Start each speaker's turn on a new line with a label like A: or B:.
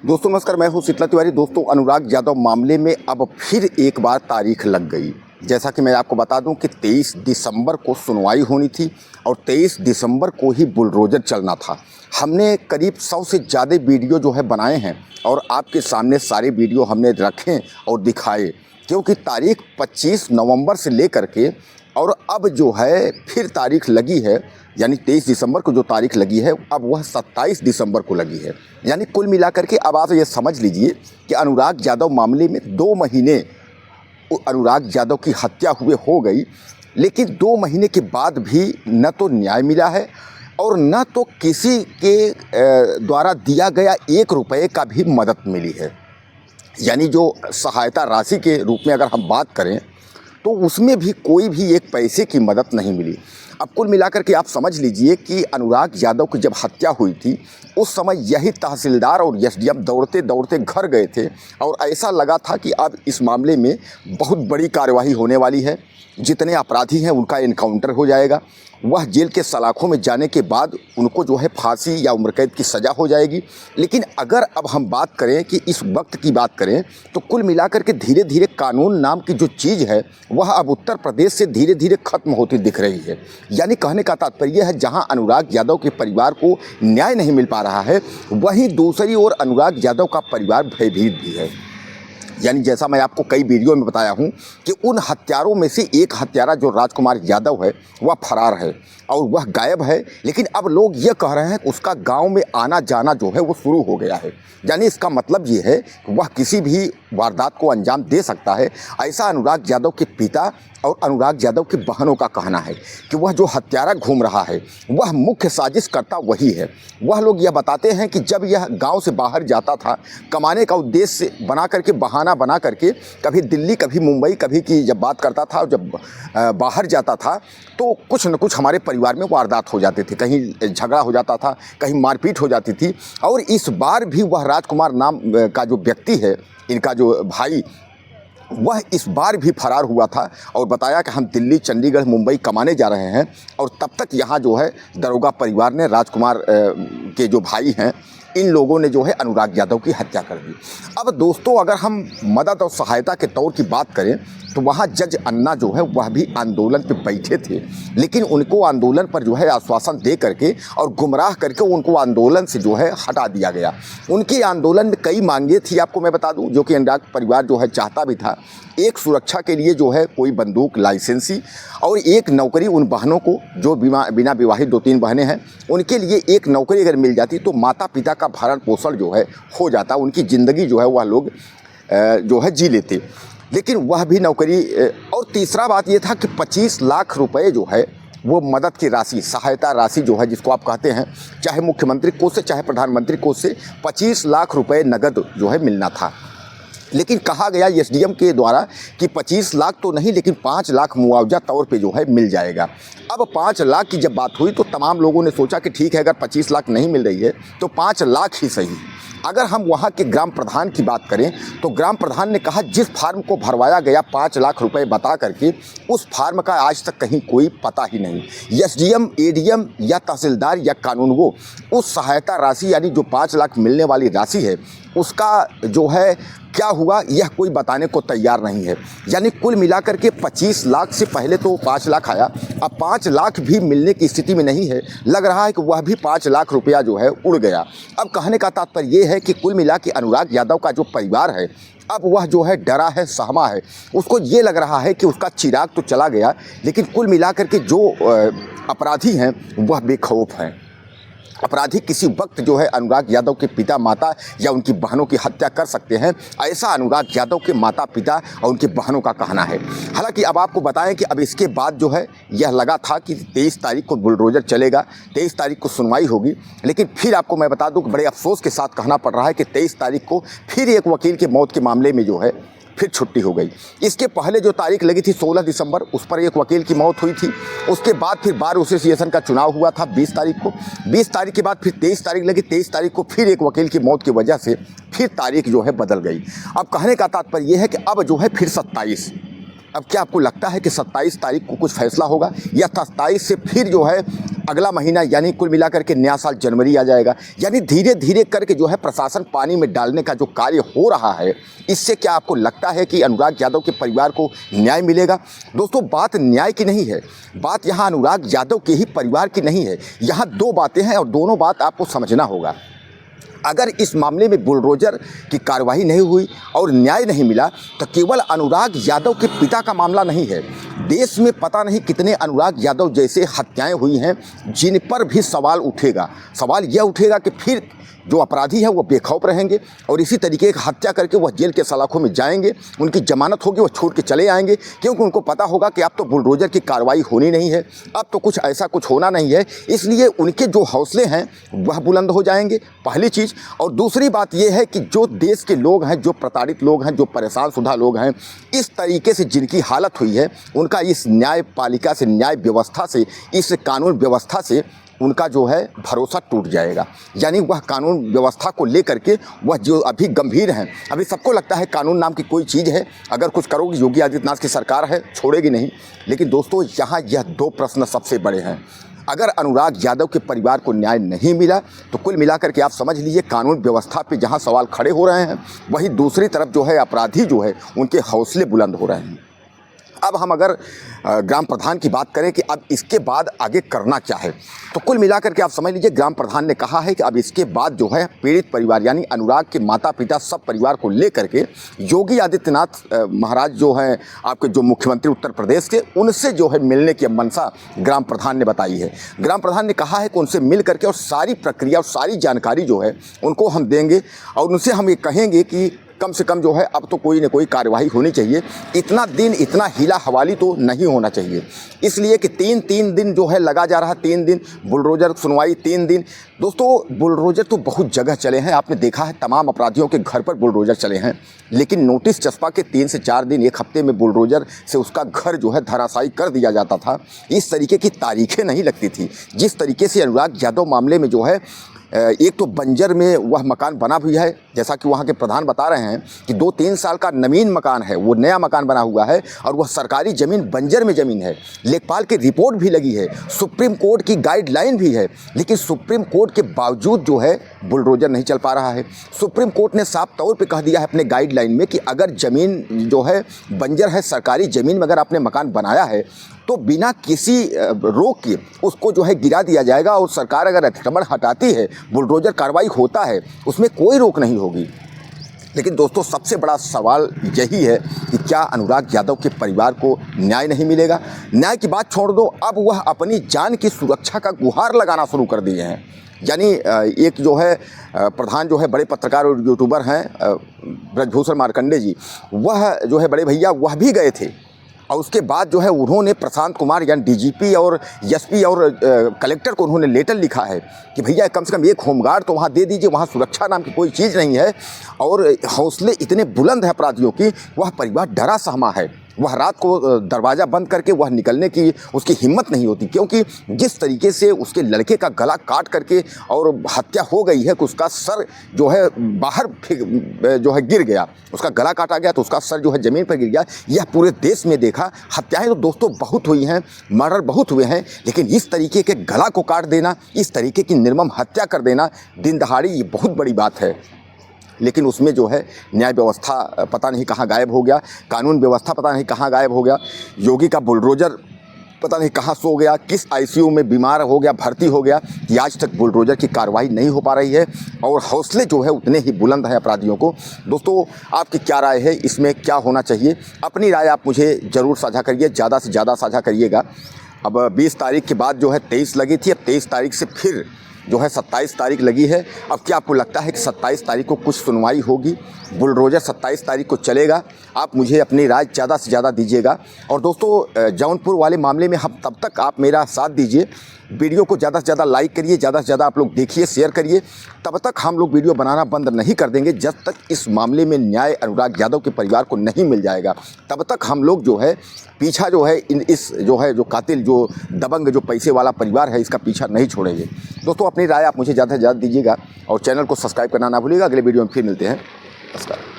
A: दोस्तों नमस्कार, मैं हूं शीतला तिवारी। दोस्तों, अनुराग यादव मामले में अब फिर एक बार तारीख लग गई। जैसा कि मैं आपको बता दूं कि 23 दिसंबर को सुनवाई होनी थी और 23 दिसंबर को ही बुलडोजर चलना था। हमने करीब 100 से ज़्यादा वीडियो जो है बनाए हैं और आपके सामने सारे वीडियो हमने रखे और दिखाए, क्योंकि तारीख 25 नवंबर से लेकर के और अब जो है फिर तारीख लगी है, यानी 23 दिसंबर को जो तारीख लगी है अब वह 27 दिसंबर को लगी है। यानी कुल मिलाकर के अब आप ये समझ लीजिए कि अनुराग यादव मामले में 2 महीने अनुराग यादव की हत्या हुए हो गई, लेकिन 2 महीने के बाद भी न तो न्याय मिला है और न तो किसी के द्वारा दिया गया 1 रुपये का भी मदद मिली है। यानी जो सहायता राशि के रूप में अगर हम बात करें तो उसमें भी कोई भी 1 पैसे की मदद नहीं मिली। अब कुल मिलाकर के आप समझ लीजिए कि अनुराग यादव की जब हत्या हुई थी उस समय यही तहसीलदार और एसडीएम दौड़ते दौड़ते घर गए थे और ऐसा लगा था कि अब इस मामले में बहुत बड़ी कार्यवाही होने वाली है। जितने अपराधी हैं उनका एनकाउंटर हो जाएगा। वह जेल के सलाखों में जाने के बाद उनको जो है फांसी या उम्र कैद की सज़ा हो जाएगी। लेकिन अगर अब हम बात करें कि इस वक्त की बात करें तो कुल मिलाकर के धीरे धीरे कानून नाम की जो चीज़ है वह अब उत्तर प्रदेश से धीरे धीरे खत्म होती दिख रही है। यानी कहने का तात्पर्य है, जहां अनुराग यादव के परिवार को न्याय नहीं मिल पा रहा है, वहीं दूसरी ओर अनुराग यादव का परिवार भयभीत भी है। यानी जैसा मैं आपको कई वीडियो में बताया हूं कि उन हत्यारों में से एक हत्यारा जो राजकुमार यादव है वह फरार है और वह गायब है। लेकिन अब लोग ये कह रहे हैं कि उसका गांव में आना जाना जो है वो शुरू हो गया है। यानी इसका मतलब ये है कि वह किसी भी वारदात को अंजाम दे सकता है। ऐसा अनुराग यादव के पिता और अनुराग यादव की बहनों का कहना है कि वह जो हत्यारा घूम रहा है वह मुख्य साजिशकर्ता वही है। वह लोग यह बताते हैं कि जब यह गांव से बाहर जाता था कमाने का उद्देश्य बना करके, बहाना बना करके, कभी दिल्ली कभी मुंबई, कभी की जब बात करता था और जब बाहर जाता था तो कुछ न कुछ हमारे परिवार में वारदात हो जाते थे। कहीं झगड़ा हो जाता था, कहीं मारपीट हो जाती थी। और इस बार भी वह राजकुमार नाम का जो व्यक्ति है, इनका जो भाई, वह इस बार भी फरार हुआ था और बताया कि हम दिल्ली, चंडीगढ़, मुंबई कमाने जा रहे हैं। और तब तक यहाँ जो है दरोगा परिवार ने राजकुमार के जो भाई हैं इन लोगों ने जो है अनुराग यादव की हत्या कर दी। अब दोस्तों, अगर हम मदद और सहायता के तौर की बात करें तो वहाँ जज अन्ना जो है वह भी आंदोलन पे बैठे थे, लेकिन उनको आंदोलन पर जो है आश्वासन दे करके और गुमराह करके उनको आंदोलन से जो है हटा दिया गया। उनके आंदोलन में कई मांगे थी, आपको मैं बता दूं, जो कि अनुराग परिवार जो है चाहता भी था। एक सुरक्षा के लिए जो है कोई बंदूक लाइसेंसी और एक नौकरी उन बहनों को जो बिना विवाहित 2-3 बहनें हैं उनके लिए एक नौकरी अगर मिल जाती तो माता पिता का भरण पोषण जो है हो जाता, उनकी ज़िंदगी जो है वह लोग जो है जी लेते। लेकिन वह भी नौकरी। और तीसरा बात यह था कि 25 लाख रुपए जो है वो मदद की राशि, सहायता राशि जो है जिसको आप कहते हैं, चाहे मुख्यमंत्री कोष से चाहे प्रधानमंत्री कोष से 25 लाख रुपए नगद जो है मिलना था। लेकिन कहा गया एसडीएम के द्वारा कि 25 लाख तो नहीं, लेकिन 5 लाख मुआवजा तौर पे जो है मिल जाएगा। अब 5 लाख की जब बात हुई तो तमाम लोगों ने सोचा कि ठीक है, अगर 25 लाख नहीं मिल रही है तो 5 लाख ही सही। अगर हम वहाँ के ग्राम प्रधान की बात करें तो ग्राम प्रधान ने कहा जिस फार्म को भरवाया गया 5 लाख रुपए बता करके, उस फार्म का आज तक कहीं कोई पता ही नहीं। एसडीएम, एडीएम या तहसीलदार या कानूनगो उस सहायता राशि यानी जो 5 लाख मिलने वाली राशि है उसका जो है क्या हुआ यह कोई बताने को तैयार नहीं है। यानी कुल मिलाकर के 25 लाख से पहले तो 5 लाख आया, अब 5 लाख भी मिलने की स्थिति में नहीं है। लग रहा है कि वह भी 5 लाख रुपया जो है उड़ गया। अब कहने का तात्पर्य ये है कि कुल मिला के अनुराग यादव का जो परिवार है अब वह जो है डरा है, सहमा है। उसको ये लग रहा है कि उसका चिराग तो चला गया, लेकिन कुल मिलाकर के जो अपराधी हैं वह बेखौफ हैं। अपराधी किसी वक्त जो है अनुराग यादव के पिता, माता या उनकी बहनों की हत्या कर सकते हैं, ऐसा अनुराग यादव के माता पिता और उनकी बहनों का कहना है। हालांकि अब आपको बताएं कि अब इसके बाद जो है यह लगा था कि 23 तारीख को बुलडोजर चलेगा, 23 तारीख को सुनवाई होगी। लेकिन फिर आपको मैं बता दूं कि बड़े अफसोस के साथ कहना पड़ रहा है कि 23 तारीख को फिर एक वकील की मौत के मामले में जो है फिर छुट्टी हो गई। इसके पहले जो तारीख लगी थी 16 दिसंबर, उस पर एक वकील की मौत हुई थी। उसके बाद फिर बार एसोसिएशन का चुनाव हुआ था 20 तारीख को। 20 तारीख के बाद फिर 23 तारीख लगी। 23 तारीख को फिर एक वकील की मौत की वजह से फिर तारीख जो है बदल गई। अब कहने का तात्पर्य यह है कि अब जो है फिर 27 अब क्या आपको लगता है कि 27 तारीख को कुछ फैसला होगा, या 27 से फिर जो है अगला महीना यानी कुल मिलाकर के नया साल जनवरी आ जाएगा? यानी धीरे धीरे करके जो है प्रशासन पानी में डालने का जो कार्य हो रहा है, इससे क्या आपको लगता है कि अनुराग यादव के परिवार को न्याय मिलेगा? दोस्तों, बात न्याय की नहीं है, बात यहाँ अनुराग यादव के ही परिवार की नहीं है। यहाँ दो बातें हैं और दोनों बात आपको समझना होगा। अगर इस मामले में बुलडोजर की कार्रवाई नहीं हुई और न्याय नहीं मिला तो केवल अनुराग यादव के पिता का मामला नहीं है, देश में पता नहीं कितने अनुराग यादव जैसे हत्याएं हुई हैं जिन पर भी सवाल उठेगा। सवाल यह उठेगा कि फिर जो अपराधी है वो बेखौफ रहेंगे और इसी तरीके की हत्या करके वह जेल के सलाखों में जाएंगे, उनकी जमानत होगी, वह छोड़ के चले आएंगे, क्योंकि उनको पता होगा कि अब तो बुलडोजर की कार्रवाई होनी नहीं है, अब तो कुछ ऐसा कुछ होना नहीं है। इसलिए उनके जो हौसले हैं वह बुलंद हो जाएंगे, पहली चीज़। और दूसरी बात यह है कि जो देश के लोग हैं, जो प्रताड़ित लोग हैं, जो परेशान शुदा लोग हैं, इस तरीके से जिनकी हालत हुई है, उनका इस न्यायपालिका से, न्याय व्यवस्था से, इस कानून व्यवस्था से उनका जो है भरोसा टूट जाएगा। यानी वह कानून व्यवस्था को लेकर के वह जो अभी गंभीर हैं, अभी सबको लगता है कानून नाम की कोई चीज़ है, अगर कुछ करोगे योगी आदित्यनाथ की सरकार है छोड़ेगी नहीं। लेकिन दोस्तों, यहाँ यह दो प्रश्न सबसे बड़े हैं। अगर अनुराग यादव के परिवार को न्याय नहीं मिला तो कुल मिलाकर के आप समझ लीजिए कानून व्यवस्था पे जहाँ सवाल खड़े हो रहे हैं, वहीं दूसरी तरफ जो है अपराधी जो है उनके हौसले बुलंद हो रहे हैं। अब हम अगर ग्राम प्रधान की बात करें कि अब इसके बाद आगे करना क्या है, तो कुल मिलाकर के आप समझ लीजिए ग्राम प्रधान ने कहा है कि अब इसके बाद जो है पीड़ित परिवार यानी अनुराग के माता पिता सब परिवार को लेकर के योगी आदित्यनाथ महाराज जो हैं आपके जो मुख्यमंत्री उत्तर प्रदेश के, उनसे जो है मिलने की मंशा ग्राम प्रधान ने बताई है। ग्राम प्रधान ने कहा है कि उनसे मिल करके और सारी प्रक्रिया और सारी जानकारी जो है उनको हम देंगे और उनसे हम ये कहेंगे कि कम से कम जो है अब तो कोई न कोई कार्यवाही होनी चाहिए। इतना दिन इतना हीला हवाली तो नहीं होना चाहिए। इसलिए कि तीन दिन जो है लगा जा रहा, 3 दिन बुलडोजर सुनवाई, 3 दिन। दोस्तों, बुलडोजर तो बहुत जगह चले हैं, आपने देखा है तमाम अपराधियों के घर पर बुलडोजर चले हैं, लेकिन नोटिस चस्पा के 3 से 4 दिन, 1 हफ्ते में बुलडोजर से उसका घर जो है धराशायी कर दिया जाता था। इस तरीके की तारीखें नहीं लगती थी। जिस तरीके से अनुराग यादव मामले में जो है एक तो बंजर में वह मकान बना भी है, जैसा कि वहाँ के प्रधान बता रहे हैं कि 2-3 साल का नवीन मकान है, वो नया मकान बना हुआ है और वह सरकारी ज़मीन बंजर में ज़मीन है। लेखपाल की रिपोर्ट भी लगी है, सुप्रीम कोर्ट की गाइडलाइन भी है, लेकिन सुप्रीम कोर्ट के बावजूद जो है बुलडोजर नहीं चल पा रहा है। सुप्रीम कोर्ट ने साफ तौर पे कह दिया है अपने गाइडलाइन में कि अगर ज़मीन जो है बंजर है, सरकारी ज़मीन में अगर आपने मकान बनाया है तो बिना किसी रोक के उसको जो है गिरा दिया जाएगा और सरकार अगर अतिक्रमण हटाती है, बुलडोजर कार्रवाई होता है, उसमें कोई रोक नहीं होगी। लेकिन दोस्तों, सबसे बड़ा सवाल यही है कि क्या अनुराग यादव के परिवार को न्याय नहीं मिलेगा? न्याय की बात छोड़ दो, अब वह अपनी जान की सुरक्षा का गुहार लगाना शुरू कर दिए हैं। यानी एक जो है प्रधान जो है बड़े पत्रकार और यूट्यूबर हैं ब्रजभूषण मार्कंडे जी, वह जो है बड़े भैया वह भी गए थे और उसके बाद जो है उन्होंने प्रशांत कुमार यानी डीजीपी और एसपी और कलेक्टर को उन्होंने लेटर लिखा है कि भैया कम से कम एक होमगार्ड तो वहाँ दे दीजिए, वहाँ सुरक्षा नाम की कोई चीज़ नहीं है। और हौसले इतने बुलंद हैं अपराधियों की, वह परिवार डरा सहमा है, वह रात को दरवाज़ा बंद करके वह निकलने की उसकी हिम्मत नहीं होती, क्योंकि जिस तरीके से उसके लड़के का गला काट करके और हत्या हो गई है कि उसका सर जो है बाहर जो है गिर गया, उसका गला काटा गया तो उसका सर जो है ज़मीन पर गिर गया। यह पूरे देश में देखा। हत्याएं तो दोस्तों बहुत हुई हैं, मर्डर बहुत हुए हैं, लेकिन इस तरीके के गला को काट देना, इस तरीके की निर्मम हत्या कर देना दिन दहाड़ी, ये बहुत बड़ी बात है। लेकिन उसमें जो है न्याय व्यवस्था पता नहीं कहाँ गायब हो गया, कानून व्यवस्था पता नहीं कहाँ गायब हो गया, योगी का बुलडोजर पता नहीं कहाँ सो गया, किस आईसीयू में बीमार हो गया, भर्ती हो गया, कि आज तक बुलडोजर की कार्रवाई नहीं हो पा रही है और हौसले जो है उतने ही बुलंद हैं अपराधियों को। दोस्तों, आपकी क्या राय है, इसमें क्या होना चाहिए? अपनी राय आप मुझे ज़रूर साझा करिए, ज़्यादा से ज़्यादा साझा करिएगा। अब 20 तारीख के बाद जो है 23 लगी थी, अब 23 तारीख से फिर जो है 27 तारीख लगी है। अब क्या आपको लगता है कि 27 तारीख को कुछ सुनवाई होगी? बुलडोजर 27 तारीख को चलेगा? आप मुझे अपनी राय ज़्यादा से ज़्यादा दीजिएगा। और दोस्तों, जौनपुर वाले मामले में हम तब तक आप मेरा साथ दीजिए, वीडियो को ज़्यादा से ज़्यादा लाइक करिए, ज़्यादा से ज़्यादा आप लोग देखिए, शेयर करिए। तब तक हम लोग वीडियो बनाना बंद नहीं कर देंगे जब तक इस मामले में न्याय अनुराग यादव के परिवार को नहीं मिल जाएगा। तब तक हम लोग जो है पीछा जो है इस जो है जो कातिल जो दबंग जो पैसे वाला परिवार है, इसका पीछा नहीं छोड़ेंगे। दोस्तों, अपनी राय आप मुझे ज़्यादा से ज़्यादा दीजिएगा और चैनल को सब्सक्राइब करना ना भूलिएगा। अगले वीडियो में फिर मिलते हैं। नमस्कार।